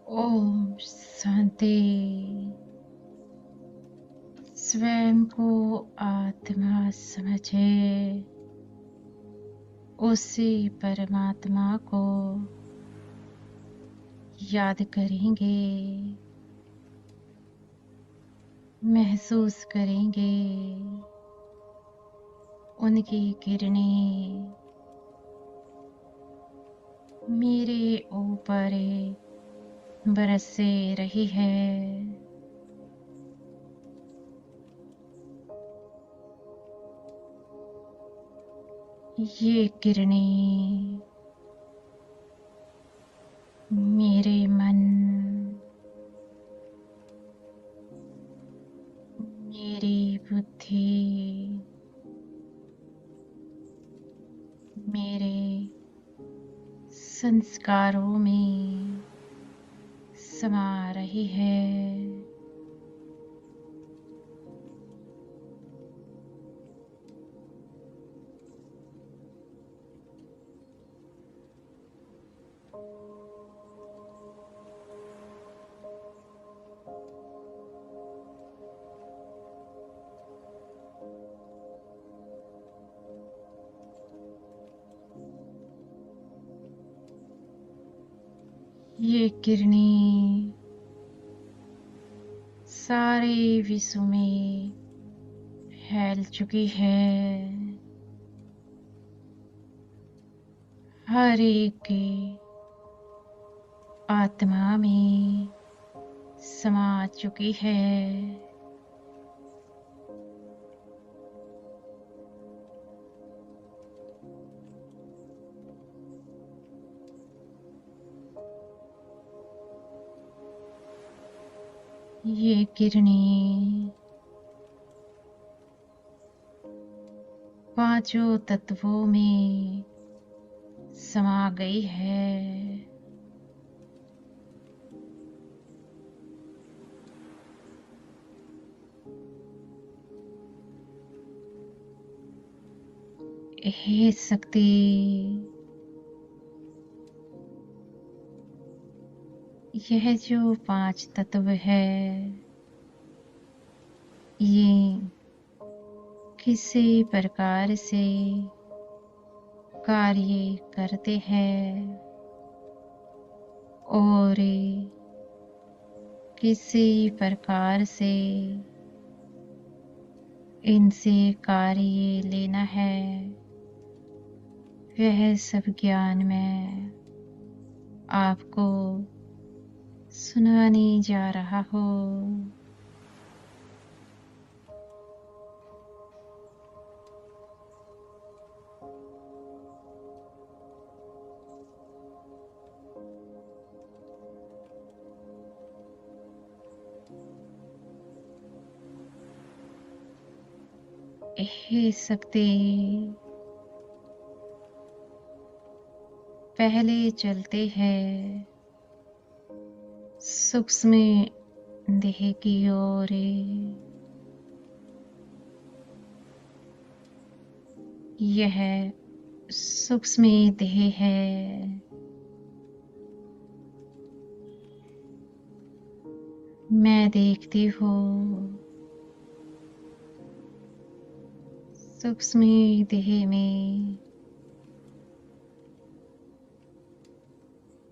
ओम शांति। स्वयं को आत्मा समझे, उसी परमात्मा को याद करेंगे, महसूस करेंगे। उनकी किरणें मेरे ऊपर बरसे रही है। ये किरणें मेरे मन, मेरी बुद्धि, मेरे संस्कारों में समा रही है। ये किरणें सारे विश्व में फैल चुकी है। हर एक के आत्मा में समा चुकी है। ये किरणें पांचों तत्वों में समा गई है। हे शक्ति, यह जो पांच तत्व है, ये किसी प्रकार से कार्य करते हैं और किसी प्रकार से इनसे कार्य लेना है, वह सब ज्ञान मैं आपको सुनाने जा रहा हूँ। हे शक्ति, पहले चलते हैं सूक्ष्म देह की ओर। यह सूक्ष्म देह है। मैं देखती हूँ सूक्ष्म देह में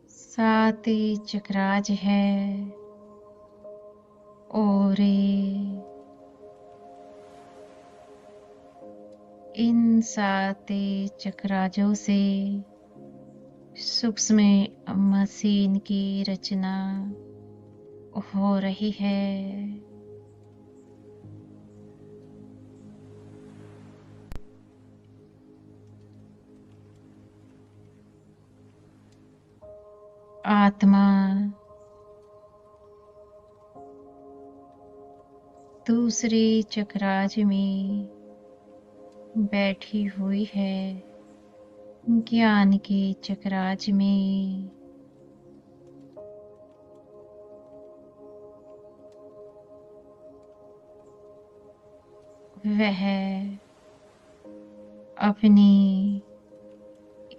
7 चक्राज है और इन 7 चक्राजों से सूक्ष्म मशीन की रचना हो रही है। आत्मा दूसरे चक्राज में बैठी हुई है, ज्ञान के चक्राज में। वह अपने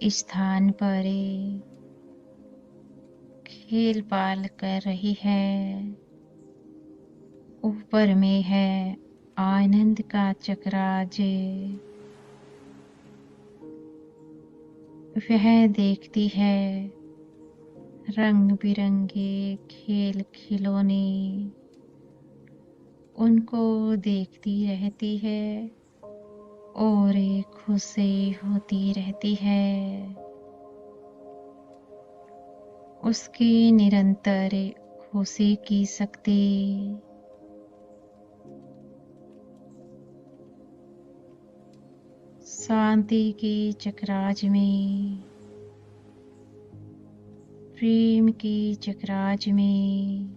स्थान पर खेल पाल कर रही है। ऊपर में है आनंद का चक्राज। वह देखती है रंग बिरंगे खेल खिलौने। उनको देखती रहती है और खुशी होती रहती है। उसकी निरंतर खुशी की शक्ति शांति के चक्राज में, प्रेम के चक्राज में,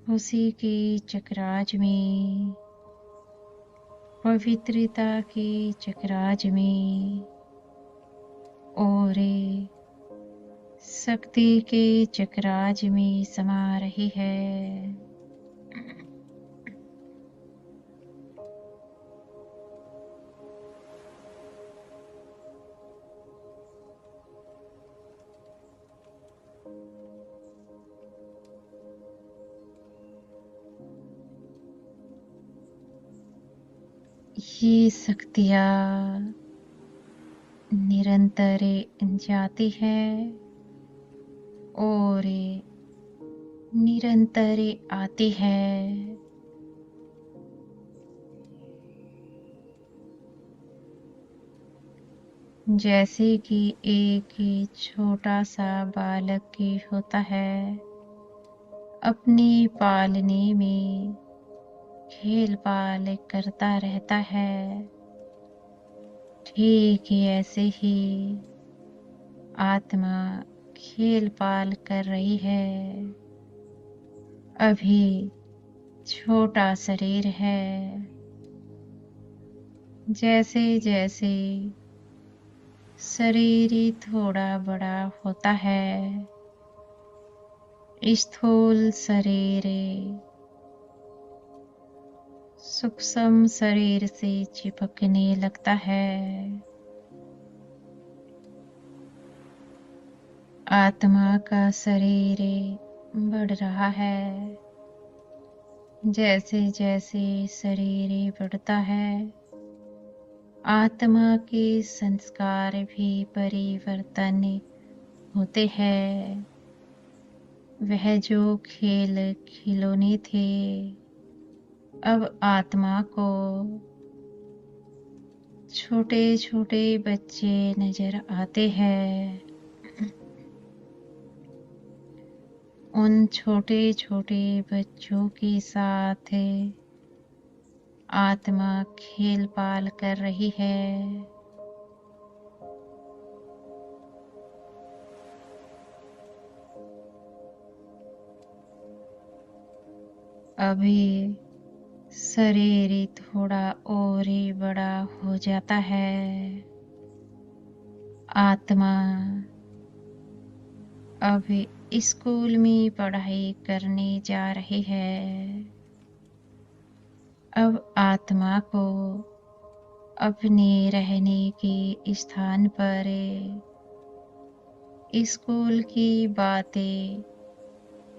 खुशी के चक्राज में, पवित्रता के चक्राज में और शक्ति के चक्राज में समा रही है। ये शक्तियाँ निरंतर जाती है और निरंतर आती है। जैसे कि एक छोटा सा बालक होता है, अपनी पालने में खेल पाल करता रहता है, ठीक ऐसे ही आत्मा खेल पाल कर रही है। अभी छोटा शरीर है, जैसे जैसे शरीर थोड़ा बड़ा होता है, स्थूल शरीर सूक्ष्म शरीर से चिपकने लगता है। आत्मा का शरीर बढ़ रहा है। जैसे जैसे शरीर बढ़ता है, आत्मा के संस्कार भी परिवर्तन होते हैं। वह जो खेल खिलौने थे, अब आत्मा को छोटे छोटे बच्चे नजर आते हैं। उन छोटे छोटे बच्चों के साथ आत्मा खेल पाल कर रही है। अभी शरीर थोड़ा और ही बड़ा हो जाता है। आत्मा अभी स्कूल में पढ़ाई करने जा रही है। अब आत्मा को अपने रहने के स्थान पर स्कूल की बातें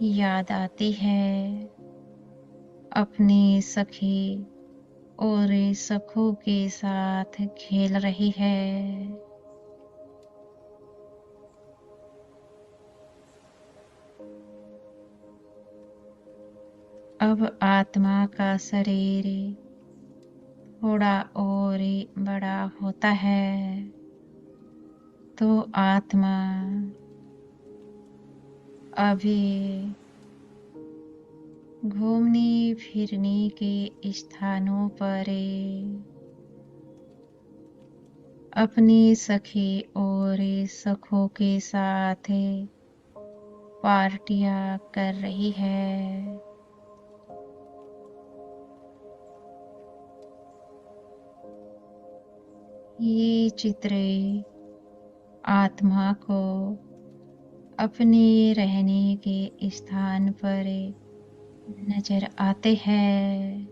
याद आती है। अपने सखी और सखों के साथ खेल रही है। अब आत्मा का शरीर थोड़ा और बड़ा होता है, तो आत्मा अभी घूमने फिरने के स्थानों पर अपनी सखी और सखों के साथ पार्टियां कर रही है। ये चित्र आत्मा को अपने रहने के स्थान पर नजर आते हैं।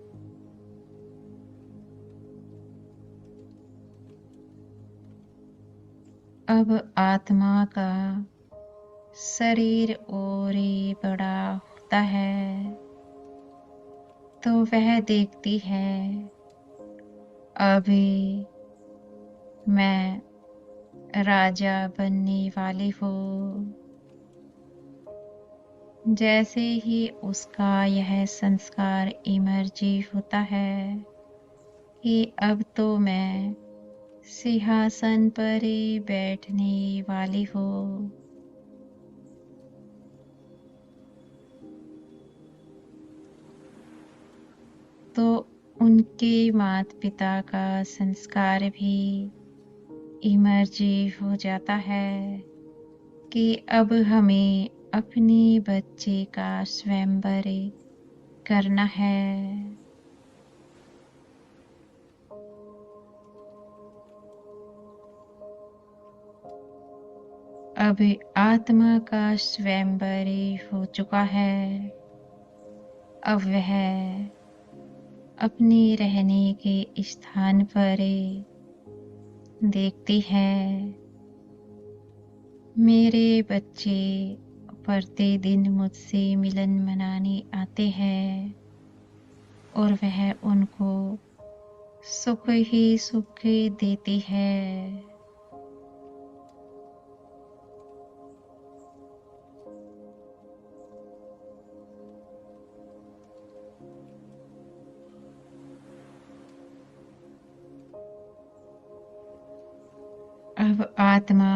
अब आत्मा का शरीर और ही बड़ा होता है तो वह देखती है अभी मैं राजा बनने वाली हूँ। जैसे ही उसका यह संस्कार इमर्जी होता है कि अब तो मैं सिंहासन पर ही बैठने वाली हूँ, तो उनके माता पिता का संस्कार भी इमर्जी हो जाता है कि अब हमें अपने बच्चे का स्वयंवर करना है। अब आत्मा का स्वयंवर हो चुका है। अब वह अपने रहने के स्थान पर देखती है मेरे बच्चे प्रतिदिन मुझसे मिलन मनाने आते हैं और वह उनको सुख ही सुख देती है। अब आत्मा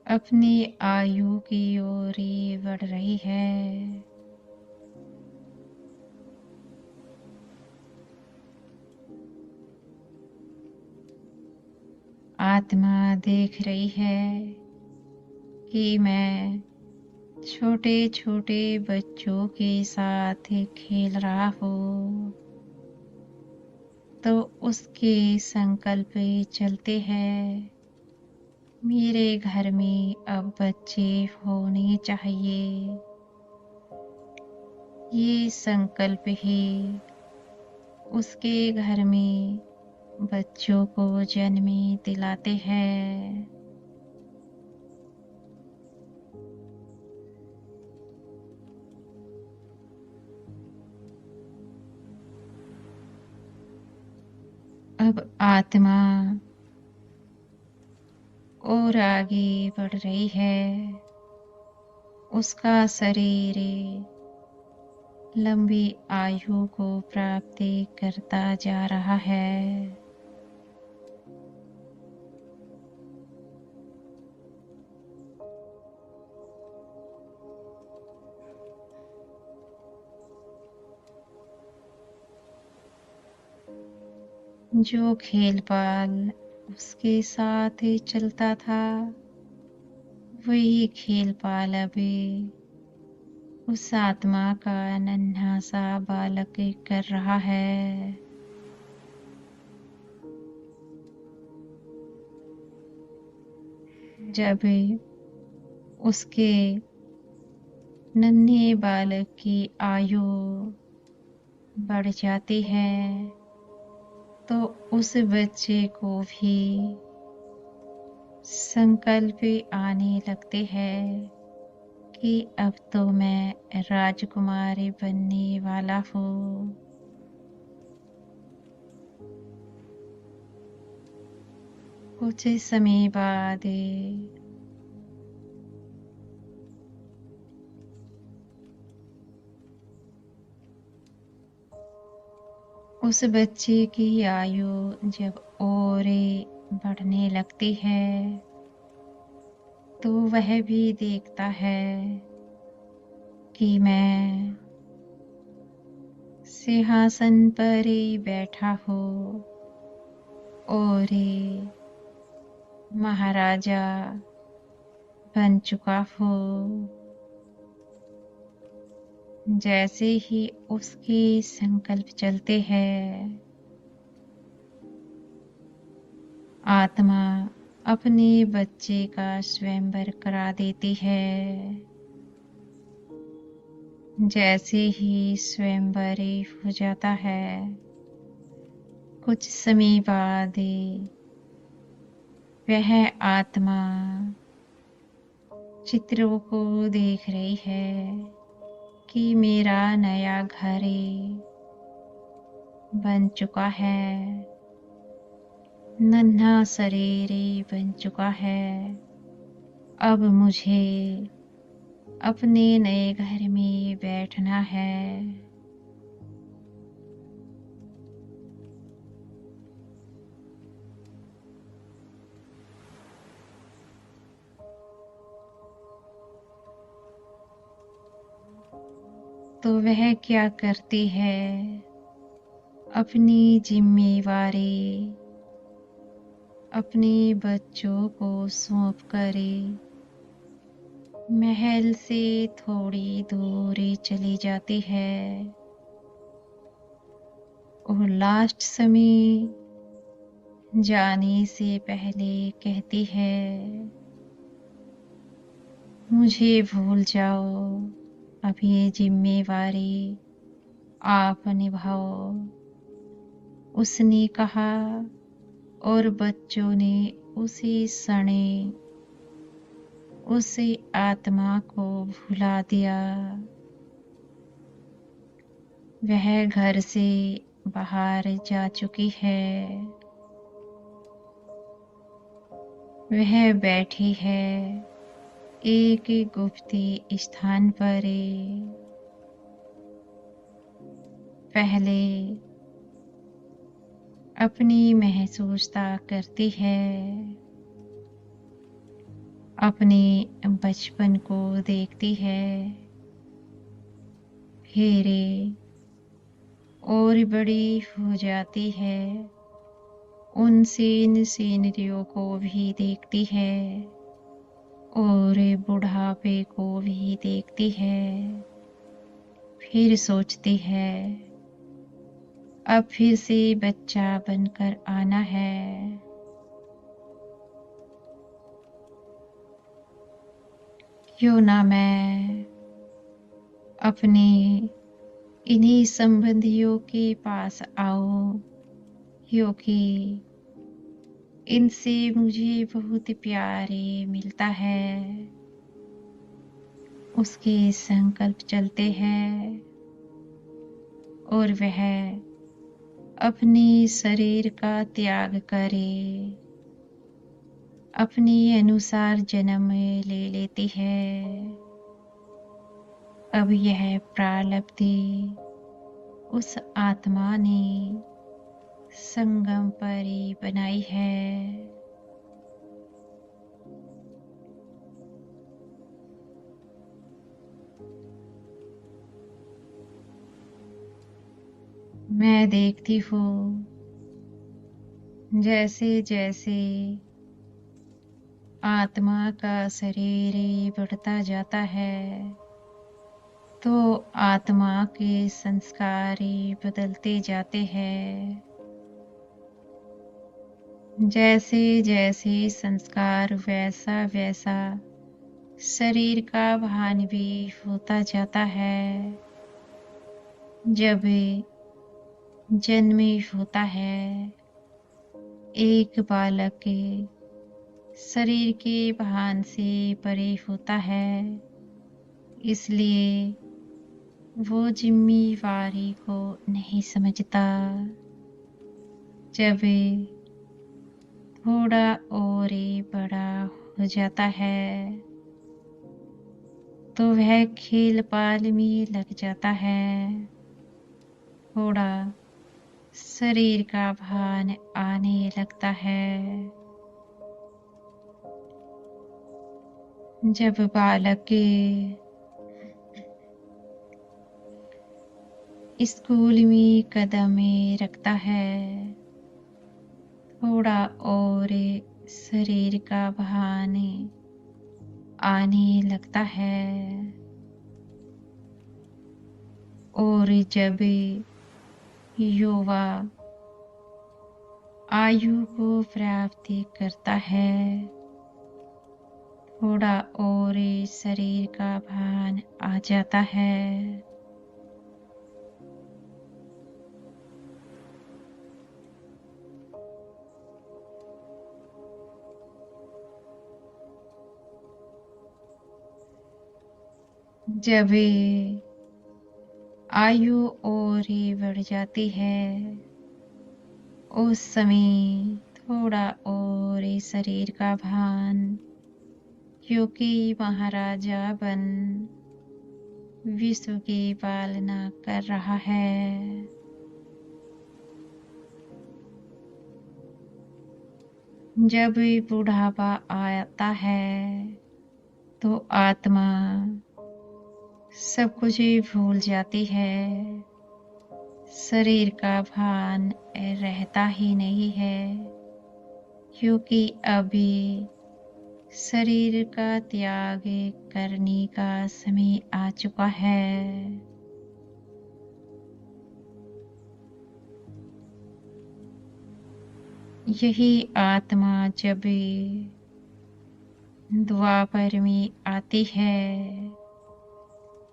अपनी आयु की ओर ही बढ़ रही है। आत्मा देख रही है कि मैं छोटे छोटे बच्चों के साथ खेल रहा हूँ, तो उसके संकल्प चलते हैं मेरे घर में अब बच्चे होने चाहिए। ये संकल्प ही उसके घर में बच्चों को जन्म दिलाते हैं। अब आत्मा और आगे बढ़ रही है। उसका शरीर लंबी आयु को प्राप्त करता जा रहा है। जो खेल पाल उसके साथ चलता था, वही खेल पाल अभी उस आत्मा का नन्हा सा बालक कर रहा है। जब उसके नन्हे बालक की आयु बढ़ जाती है तो उस बच्चे को भी संकल्प आने लगते हैं कि अब तो मैं राजकुमारी बनने वाला हूँ। कुछ समय बाद उस बच्चे की आयु जब और बढ़ने लगती है तो वह भी देखता है कि मैं सिंहासन पर ही बैठा हूँ और महाराजा बन चुका हूँ। जैसे ही उसके संकल्प चलते हैं, आत्मा अपने बच्चे का स्वयंवर करा देती है। जैसे ही स्वयंवर हो जाता है, कुछ समय बाद वह आत्मा चित्रों को देख रही है कि मेरा नया घर बन चुका है, नन्हा शरीर बन चुका है। अब मुझे अपने नए घर में बैठना है। तो वह क्या करती है, अपनी जिम्मेवारी अपने बच्चों को सौंप कर महल से थोड़ी दूर चली जाती है और लास्ट समय जाने से पहले कहती है, मुझे भूल जाओ, अब ये जिम्मेवारी आप निभाओ। उसने कहा और बच्चों ने उसी क्षण उस आत्मा को भुला दिया। वह घर से बाहर जा चुकी है। वह बैठी है एक गुप्त स्थान पर। पहले अपनी महसूसता करती है, अपने बचपन को देखती है, फिर और बड़ी हो जाती है, उन सीनरियों को भी देखती है और बुढ़ापे को भी देखती है। फिर सोचती है, अब फिर से बच्चा बनकर आना है। क्यों ना मैं अपने इन्हीं संबंधियों के पास आऊं, क्योंकि इनसे मुझे बहुत प्यार मिलता है। उसके संकल्प चलते हैं और वह अपने शरीर का त्याग करे, अपने अनुसार जन्म ले लेती है। अब यह प्रारब्ध उस आत्मा ने संगम पर बनाई है। मैं देखती हूँ जैसे जैसे आत्मा का शरीर बढ़ता जाता है, तो आत्मा के संस्कार बदलते जाते हैं। जैसे जैसे संस्कार वैसा वैसा शरीर का भान भी होता जाता है। जब जन्म होता है, एक बालक के शरीर के भान से परे होता है, इसलिए वो जिम्मेवारी को नहीं समझता। जब थोड़ा और बड़ा हो जाता है, तो वह खेल पाल में लग जाता है। थोड़ा शरीर का भान आने लगता है। जब बालक स्कूल में कदम रखता है, थोड़ा और शरीर का भान आने लगता है। और जब युवा आयु को प्राप्त करता है, थोड़ा और शरीर का भान आ जाता है। जब आयु और ही बढ़ जाती है, उस समय थोड़ा और ही शरीर का भान, क्योंकि महाराजा बन विश्व की पालना कर रहा है। जब बुढ़ापा आता है तो आत्मा सब कुछ ही भूल जाती है, शरीर का भान रहता ही नहीं है, क्योंकि अभी शरीर का त्याग करने का समय आ चुका है। यही आत्मा जब द्वापर में आती है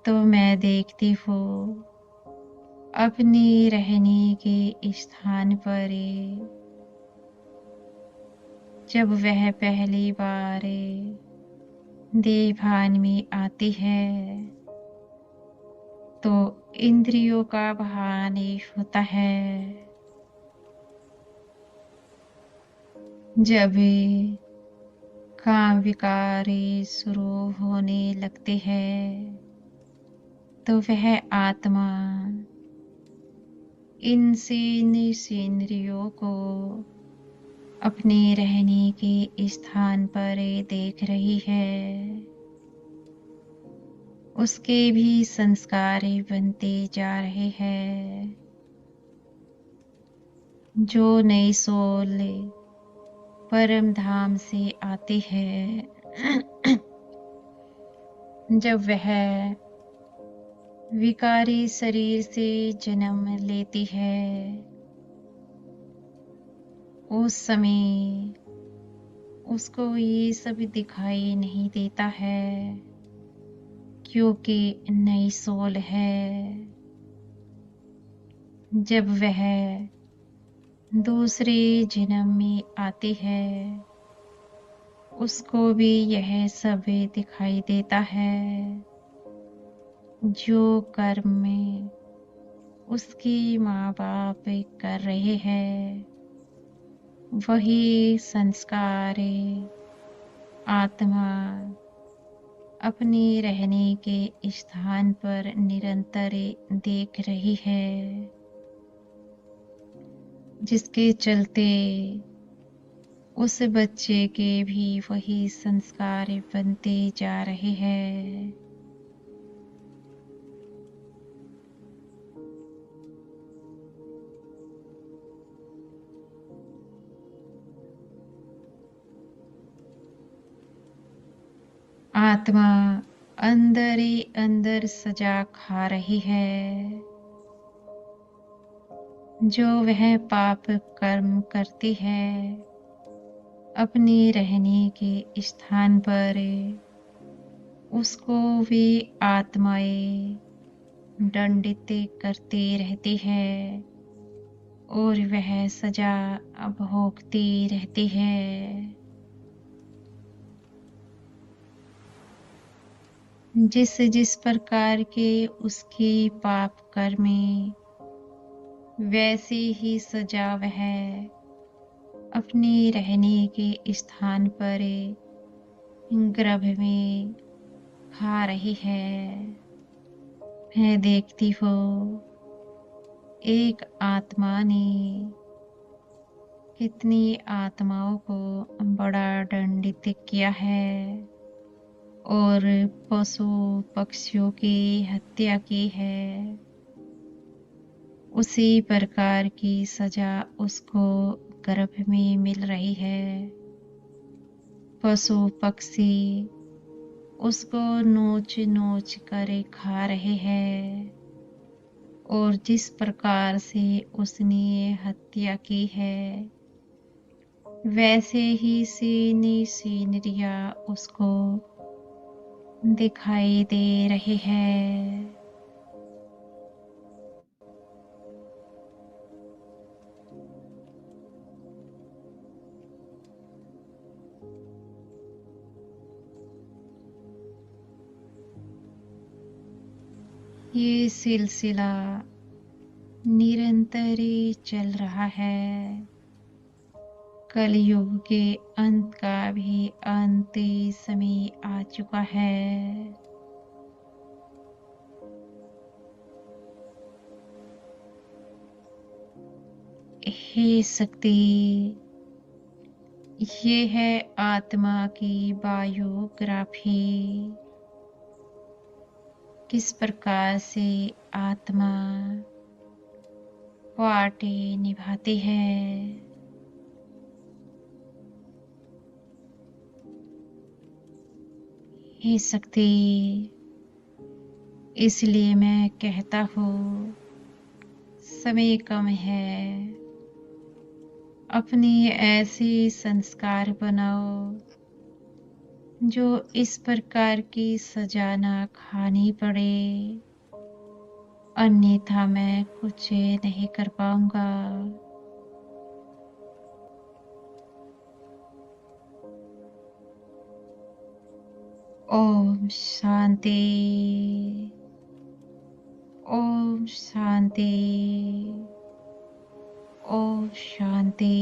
तो मैं देखती हूँ अपने रहने के स्थान पर जब वह पहली बार देवभान में आती है तो इंद्रियों का भान होता है। जब काम विकार शुरू होने लगते हैं तो वह आत्मा इन इंद्रियों को अपने रहने के स्थान पर देख रही है। उसके भी संस्कार बनते जा रहे हैं। जो नई सोल परम धाम से आती है, जब वह विकारी शरीर से जन्म लेती है, उस समय उसको ये सब दिखाई नहीं देता है, क्योंकि नई सोल है। जब वह दूसरे जन्म में आती है, उसको भी यह सब दिखाई देता है। जो कर्म में उसके माँ बाप कर रहे हैं, वही संस्कार आत्मा अपने रहने के स्थान पर निरंतर देख रही है, जिसके चलते उस बच्चे के भी वही संस्कार बनते जा रहे हैं। आत्मा अंदर ही अंदर सजा खा रही है। जो वह पाप कर्म करती है, अपने रहने के स्थान पर उसको वे आत्माएं दंडित करती रहती है और वह सजा भोगती रहती है। जिस जिस प्रकार के उसके पाप कर्म, वैसी ही सजा वह अपने रहने के स्थान पर गर्भ में खा रही है। मैं देखती हूँ एक आत्मा ने कितनी आत्माओं को बड़ा दंडित किया है और पशु पक्षियों की हत्या की है। उसी प्रकार की सजा उसको गर्भ में मिल रही है। पशु पक्षी उसको नोच नोच कर खा रहे हैं और जिस प्रकार से उसने हत्या की है, वैसे ही सीनरिया उसको दिखाई दे रहे हैं। ये सिलसिला निरंतर ही चल रहा है। कलयुग के अंत का भी अंतिम समय आ चुका है। हे शक्ति, ये है आत्मा की बायोग्राफी। किस प्रकार से आत्मा पार्टी निभाती है। हे शक्ति, इसलिए मैं कहता हूँ समय कम है। अपनी ऐसी संस्कार बनाओ जो इस प्रकार की सजा ना खानी पड़े, अन्यथा मैं कुछ नहीं कर पाऊंगा। ओम शांति। ओम शांति। ओम शांति।